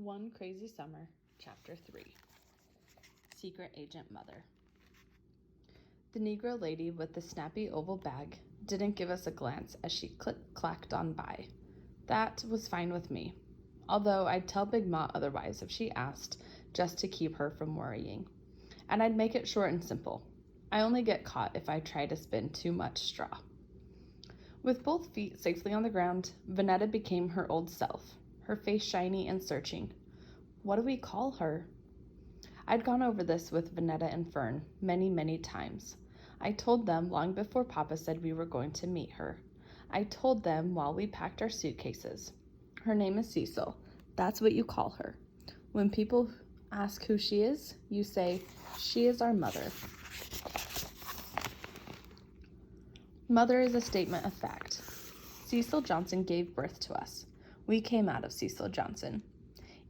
One Crazy Summer, Chapter 3. Secret Agent Mother. The Negro lady with the snappy oval bag didn't give us a glance as she click-clacked on by. That was fine with me, although I'd tell Big Ma otherwise if she asked, just to keep her from worrying. And I'd make it short and simple. I only get caught if I try to spin too much straw. With both feet safely on the ground, Vanetta became her old self, her face shiny and searching. What do we call her? I'd gone over this with Vanetta and Fern many, many times. I told them long before Papa said we were going to meet her. I told them while we packed our suitcases. Her name is Cecil. That's what you call her. When people ask who she is, you say, she is our mother. Mother is a statement of fact. Cecil Johnson gave birth to us. We came out of Cecil Johnson.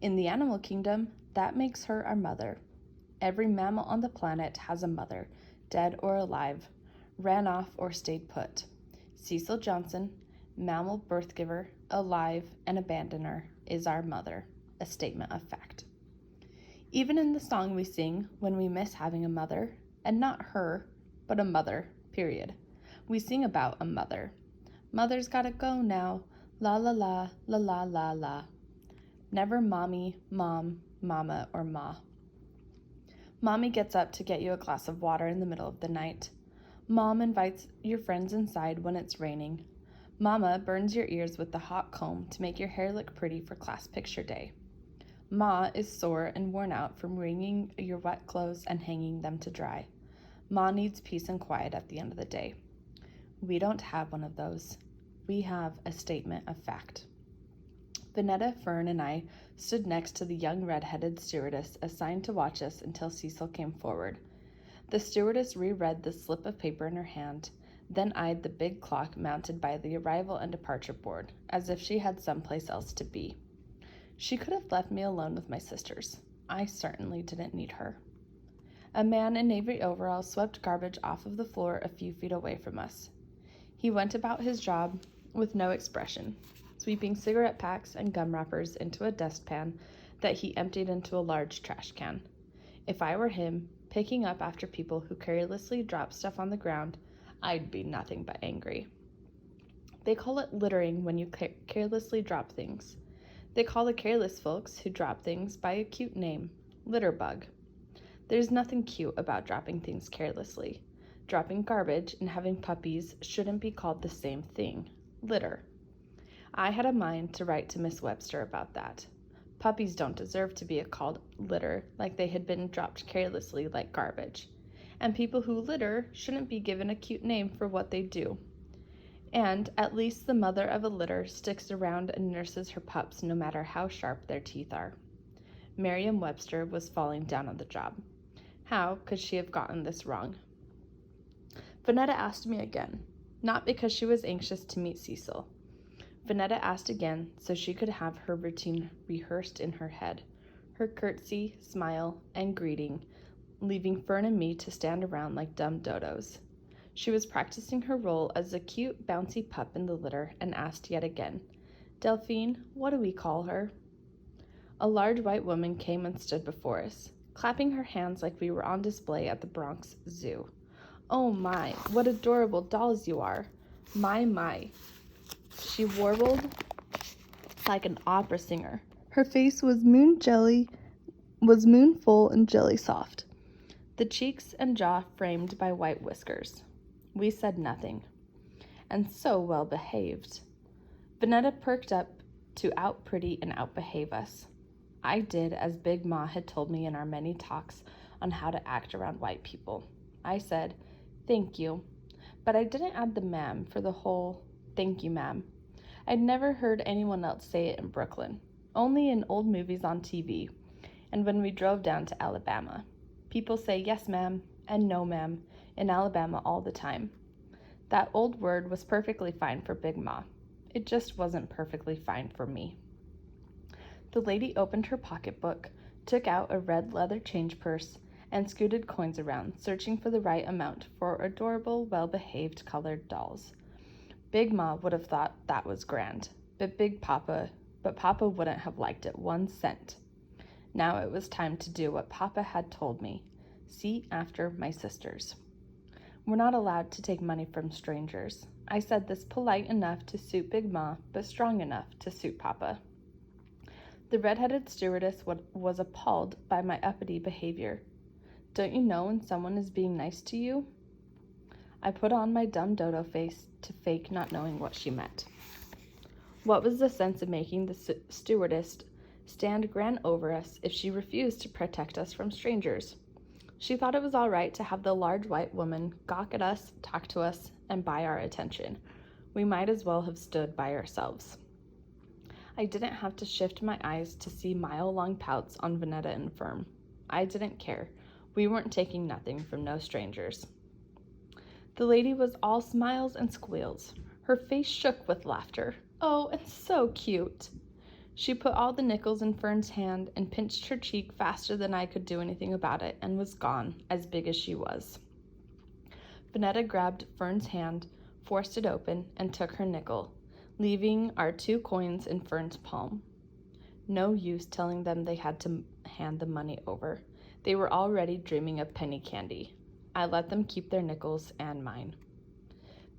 In the animal kingdom, that makes her our mother. Every mammal on the planet has a mother, dead or alive, ran off or stayed put. Cecil Johnson, mammal birth giver, alive, and abandoner, is our mother, a statement of fact. Even in the song we sing when we miss having a mother, and not her, but a mother, period. We sing about a mother. Mother's gotta go now, la la la, la la la la. Never mommy, mom, mama, or ma. Mommy gets up to get you a glass of water in the middle of the night. Mom invites your friends inside when it's raining. Mama burns your ears with the hot comb to make your hair look pretty for class picture day. Ma is sore and worn out from wringing your wet clothes and hanging them to dry. Ma needs peace and quiet at the end of the day. We don't have one of those. We have a statement of fact. Vanetta, Fern, and I stood next to the young red-headed stewardess assigned to watch us until Cecil came forward. The stewardess reread the slip of paper in her hand, then eyed the big clock mounted by the arrival and departure board, as if she had someplace else to be. She could have left me alone with my sisters. I certainly didn't need her. A man in navy overalls swept garbage off of the floor a few feet away from us. He went about his job with no expression, sweeping cigarette packs and gum wrappers into a dustpan that he emptied into a large trash can. If I were him, picking up after people who carelessly drop stuff on the ground, I'd be nothing but angry. They call it littering when you carelessly drop things. They call the careless folks who drop things by a cute name, Litterbug. There's nothing cute about dropping things carelessly. Dropping garbage and having puppies shouldn't be called the same thing, litter. I had a mind to write to Miss Webster about that. Puppies don't deserve to be called litter like they had been dropped carelessly like garbage. And people who litter shouldn't be given a cute name for what they do. And at least the mother of a litter sticks around and nurses her pups no matter how sharp their teeth are. Merriam-Webster was falling down on the job. How could she have gotten this wrong? Vanetta asked me again, not because she was anxious to meet Cecil. Vanetta asked again so she could have her routine rehearsed in her head, her curtsy, smile, and greeting, leaving Fern and me to stand around like dumb dodos. She was practicing her role as a cute, bouncy pup in the litter and asked yet again, Delphine, what do we call her? A large white woman came and stood before us, clapping her hands like we were on display at the Bronx Zoo. Oh my, what adorable dolls you are. My. She warbled like an opera singer. Her face was moon-full and jelly soft, the cheeks and jaw framed by white whiskers. We said nothing. And so well behaved. Vanetta perked up to out-pretty and out-behave us. I did as Big Ma had told me in our many talks on how to act around white people. I said, thank you, but I didn't add the ma'am for the whole thank you, ma'am. I'd never heard anyone else say it in Brooklyn, only in old movies on TV, and when we drove down to Alabama. People say yes, ma'am, and no, ma'am, in Alabama all the time. That old word was perfectly fine for Big Ma. It just wasn't perfectly fine for me. The lady opened her pocketbook, took out a red leather change purse, and scooted coins around, searching for the right amount for adorable, well-behaved colored dolls. Big Ma would have thought that was grand, but but Papa wouldn't have liked it 1 cent. Now it was time to do what Papa had told me. See after my sisters. We're not allowed to take money from strangers. I said this polite enough to suit Big Ma, but strong enough to suit Papa. The red-headed stewardess was appalled by my uppity behavior. Don't you know when someone is being nice to you? I put on my dumb dodo face to fake not knowing what she meant. What was the sense of making the stewardess stand grand over us if she refused to protect us from strangers? She thought it was all right to have the large white woman gawk at us, talk to us, and buy our attention. We might as well have stood by ourselves. I didn't have to shift my eyes to see mile-long pouts on Vanetta and Fern. I didn't care. We weren't taking nothing from no strangers. The lady was all smiles and squeals. Her face shook with laughter. Oh, and so cute. She put all the nickels in Fern's hand and pinched her cheek faster than I could do anything about it and was gone, as big as she was. Vanetta grabbed Fern's hand, forced it open, and took her nickel, leaving our 2 coins in Fern's palm. No use telling them they had to hand the money over. They were already dreaming of penny candy. I let them keep their nickels and mine.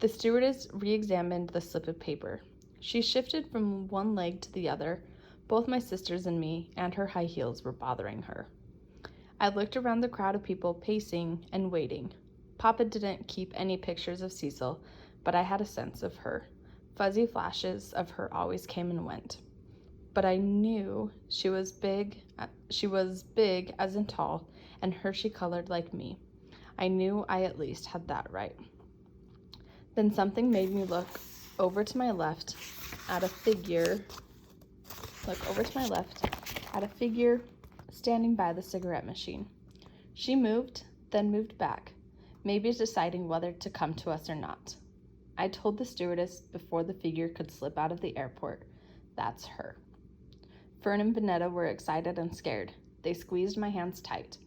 The stewardess re-examined the slip of paper. She shifted from one leg to the other. Both my sisters and me and her high heels were bothering her. I looked around the crowd of people pacing and waiting. Papa didn't keep any pictures of Cecil, but I had a sense of her. Fuzzy flashes of her always came and went. But I knew she was big as in tall, and Hershey-colored like me. I knew I at least had that right. Then something made me look over to my left at a figure standing by the cigarette machine. She moved, then moved back, maybe deciding whether to come to us or not. I told the stewardess before the figure could slip out of the airport, that's her. Fern and Vanetta were excited and scared. They squeezed my hands tight.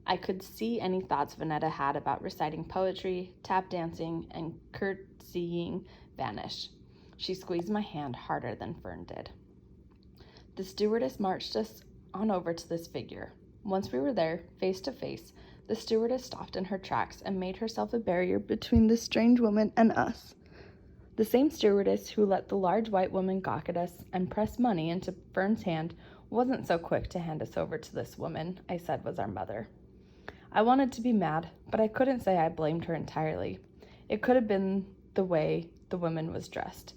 I could see any thoughts Vanetta had about reciting poetry, tap dancing, and curtsying vanish. She squeezed my hand harder than Fern did. The stewardess marched us on over to this figure. Once we were there, face to face, the stewardess stopped in her tracks and made herself a barrier between the strange woman and us. The same stewardess who let the large white woman gawk at us and press money into Fern's hand wasn't so quick to hand us over to this woman I said was our mother. I wanted to be mad, but I couldn't say I blamed her entirely. It could have been the way the woman was dressed.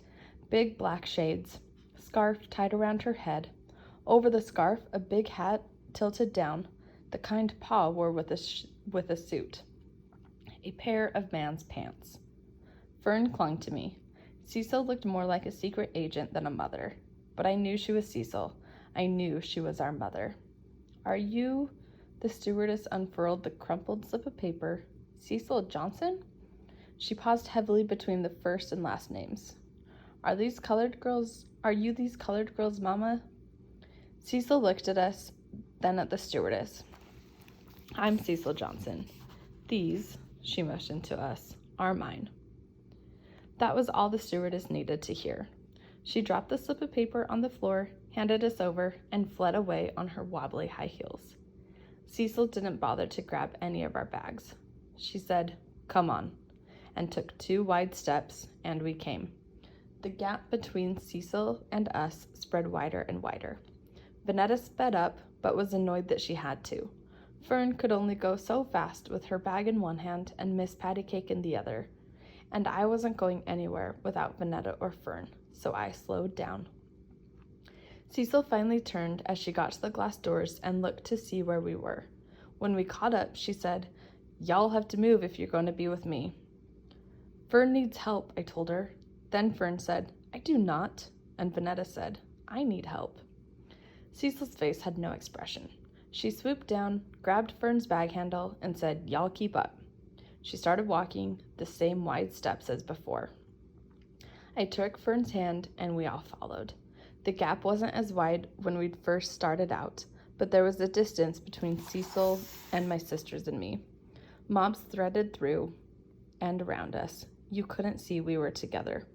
Big black shades, scarf tied around her head. Over the scarf, a big hat tilted down, the kind Pa wore with a suit. A pair of man's pants. Fern clung to me. Cecil looked more like a secret agent than a mother, but I knew she was Cecil. I knew she was our mother. Are you... The stewardess unfurled the crumpled slip of paper. Cecil Johnson? She paused heavily between the first and last names. Are you these colored girls' mama? Cecil looked at us, then at the stewardess. I'm Cecil Johnson. These, she motioned to us, are mine. That was all the stewardess needed to hear. She dropped the slip of paper on the floor, handed us over, and fled away on her wobbly high heels. Cecil didn't bother to grab any of our bags. She said, "Come on," and took 2 wide steps, and we came. The gap between Cecil and us spread wider and wider. Vanetta sped up, but was annoyed that she had to. Fern could only go so fast with her bag in one hand and Miss Patty Cake in the other, and I wasn't going anywhere without Vanetta or Fern, so I slowed down. Cecil finally turned as she got to the glass doors and looked to see where we were. When we caught up, she said, "Y'all have to move if you're going to be with me." "Fern needs help," I told her. Then Fern said, "I do not," and Vanetta said, "I need help." Cecil's face had no expression. She swooped down, grabbed Fern's bag handle, and said, "Y'all keep up." She started walking the same wide steps as before. I took Fern's hand, and we all followed. The gap wasn't as wide when we'd first started out, but there was a distance between Cecil and my sisters and me. Mobs threaded through and around us. You couldn't see we were together.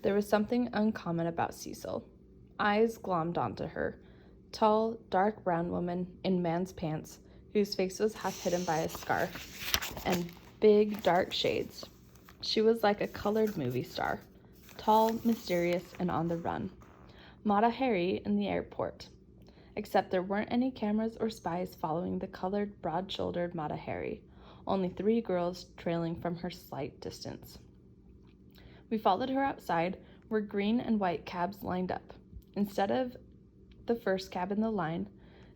There was something uncommon about Cecil. Eyes glommed onto her. Tall, dark brown woman in man's pants, whose face was half hidden by a scarf, and big, dark shades. She was like a colored movie star, tall, mysterious, and on the run. Mata Hari in the airport. Except there weren't any cameras or spies following the colored, broad-shouldered Mata Hari, only 3 girls trailing from her slight distance. We followed her outside, where green and white cabs lined up. Instead of the first cab in the line,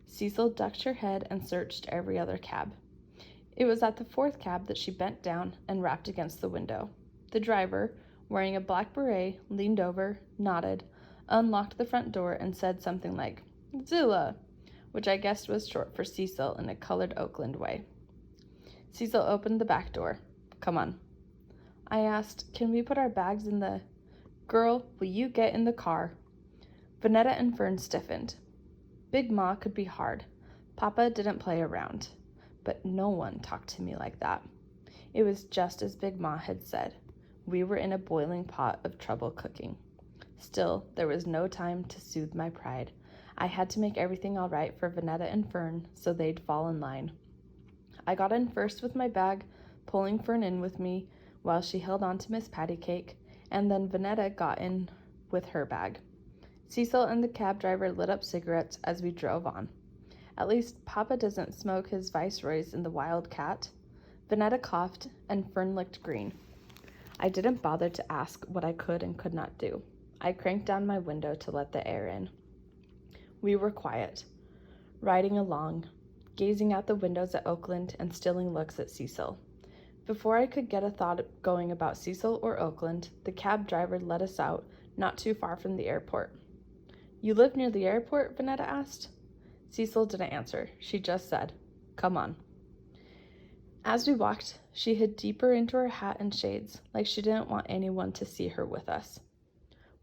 Cecil ducked her head and searched every other cab. It was at the 4th cab that she bent down and rapped against the window. The driver, wearing a black beret, leaned over, nodded, unlocked the front door, and said something like, "Zilla," which I guessed was short for Cecil in a colored Oakland way. Cecil opened the back door. "Come on." I asked, "Can we put our bags in the—" "Girl, will you get in the car?" Vanetta and Fern stiffened. Big Ma could be hard. Papa didn't play around. But no one talked to me like that. It was just as Big Ma had said. We were in a boiling pot of trouble cooking. Still, there was no time to soothe my pride. I had to make everything all right for Vanetta and Fern so they'd fall in line. I got in first with my bag, pulling Fern in with me while she held on to Miss Patty Cake, and then Vanetta got in with her bag. Cecil and the cab driver lit up cigarettes as we drove on. At least Papa doesn't smoke his Viceroys in the Wild Cat. Vanetta coughed, and Fern looked green. I didn't bother to ask what I could and could not do. I cranked down my window to let the air in. We were quiet, riding along, gazing out the windows at Oakland and stealing looks at Cecil. Before I could get a thought going about Cecil or Oakland, the cab driver let us out, not too far from the airport. "You live near the airport?" Vanetta asked. Cecil didn't answer. She just said, "Come on." As we walked, she hid deeper into her hat and shades, like she didn't want anyone to see her with us.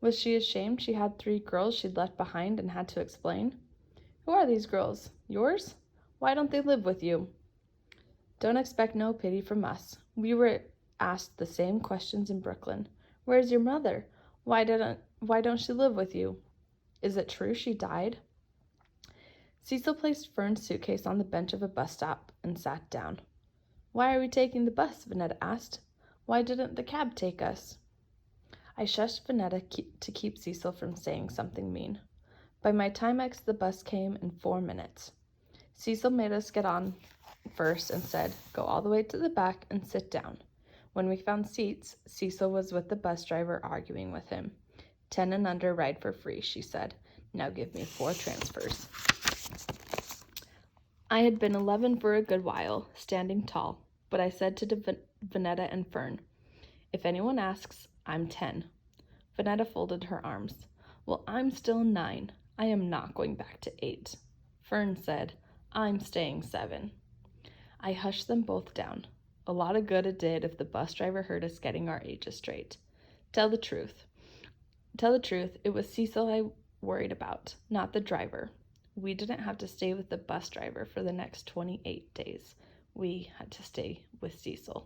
Was she ashamed she had 3 girls she'd left behind and had to explain? "Who are these girls? Yours? Why don't they live with you?" Don't expect no pity from us. We were asked the same questions in Brooklyn. "Where's your mother? Why don't she live with you? Is it true she died?" Cecil placed Fern's suitcase on the bench of a bus stop and sat down. "Why are we taking the bus?" Vanetta asked. "Why didn't the cab take us?" I shushed Vanetta to keep Cecil from saying something mean. By my Timex, the bus came in 4 minutes. Cecil made us get on first and said, "Go all the way to the back and sit down." When we found seats, Cecil was with the bus driver arguing with him. 10 and under ride for free, she said. "Now give me 4 transfers." I had been 11 for a good while, standing tall, but I said to Vanetta and Fern, "If anyone asks, I'm 10. Vanetta folded her arms. "Well, I'm still 9. I am not going back to 8. Fern said, "I'm staying 7. I hushed them both down. A lot of good it did if the bus driver heard us getting our ages straight. Tell the truth, it was Cecil I worried about, not the driver. We didn't have to stay with the bus driver for the next 28 days. We had to stay with Cecil.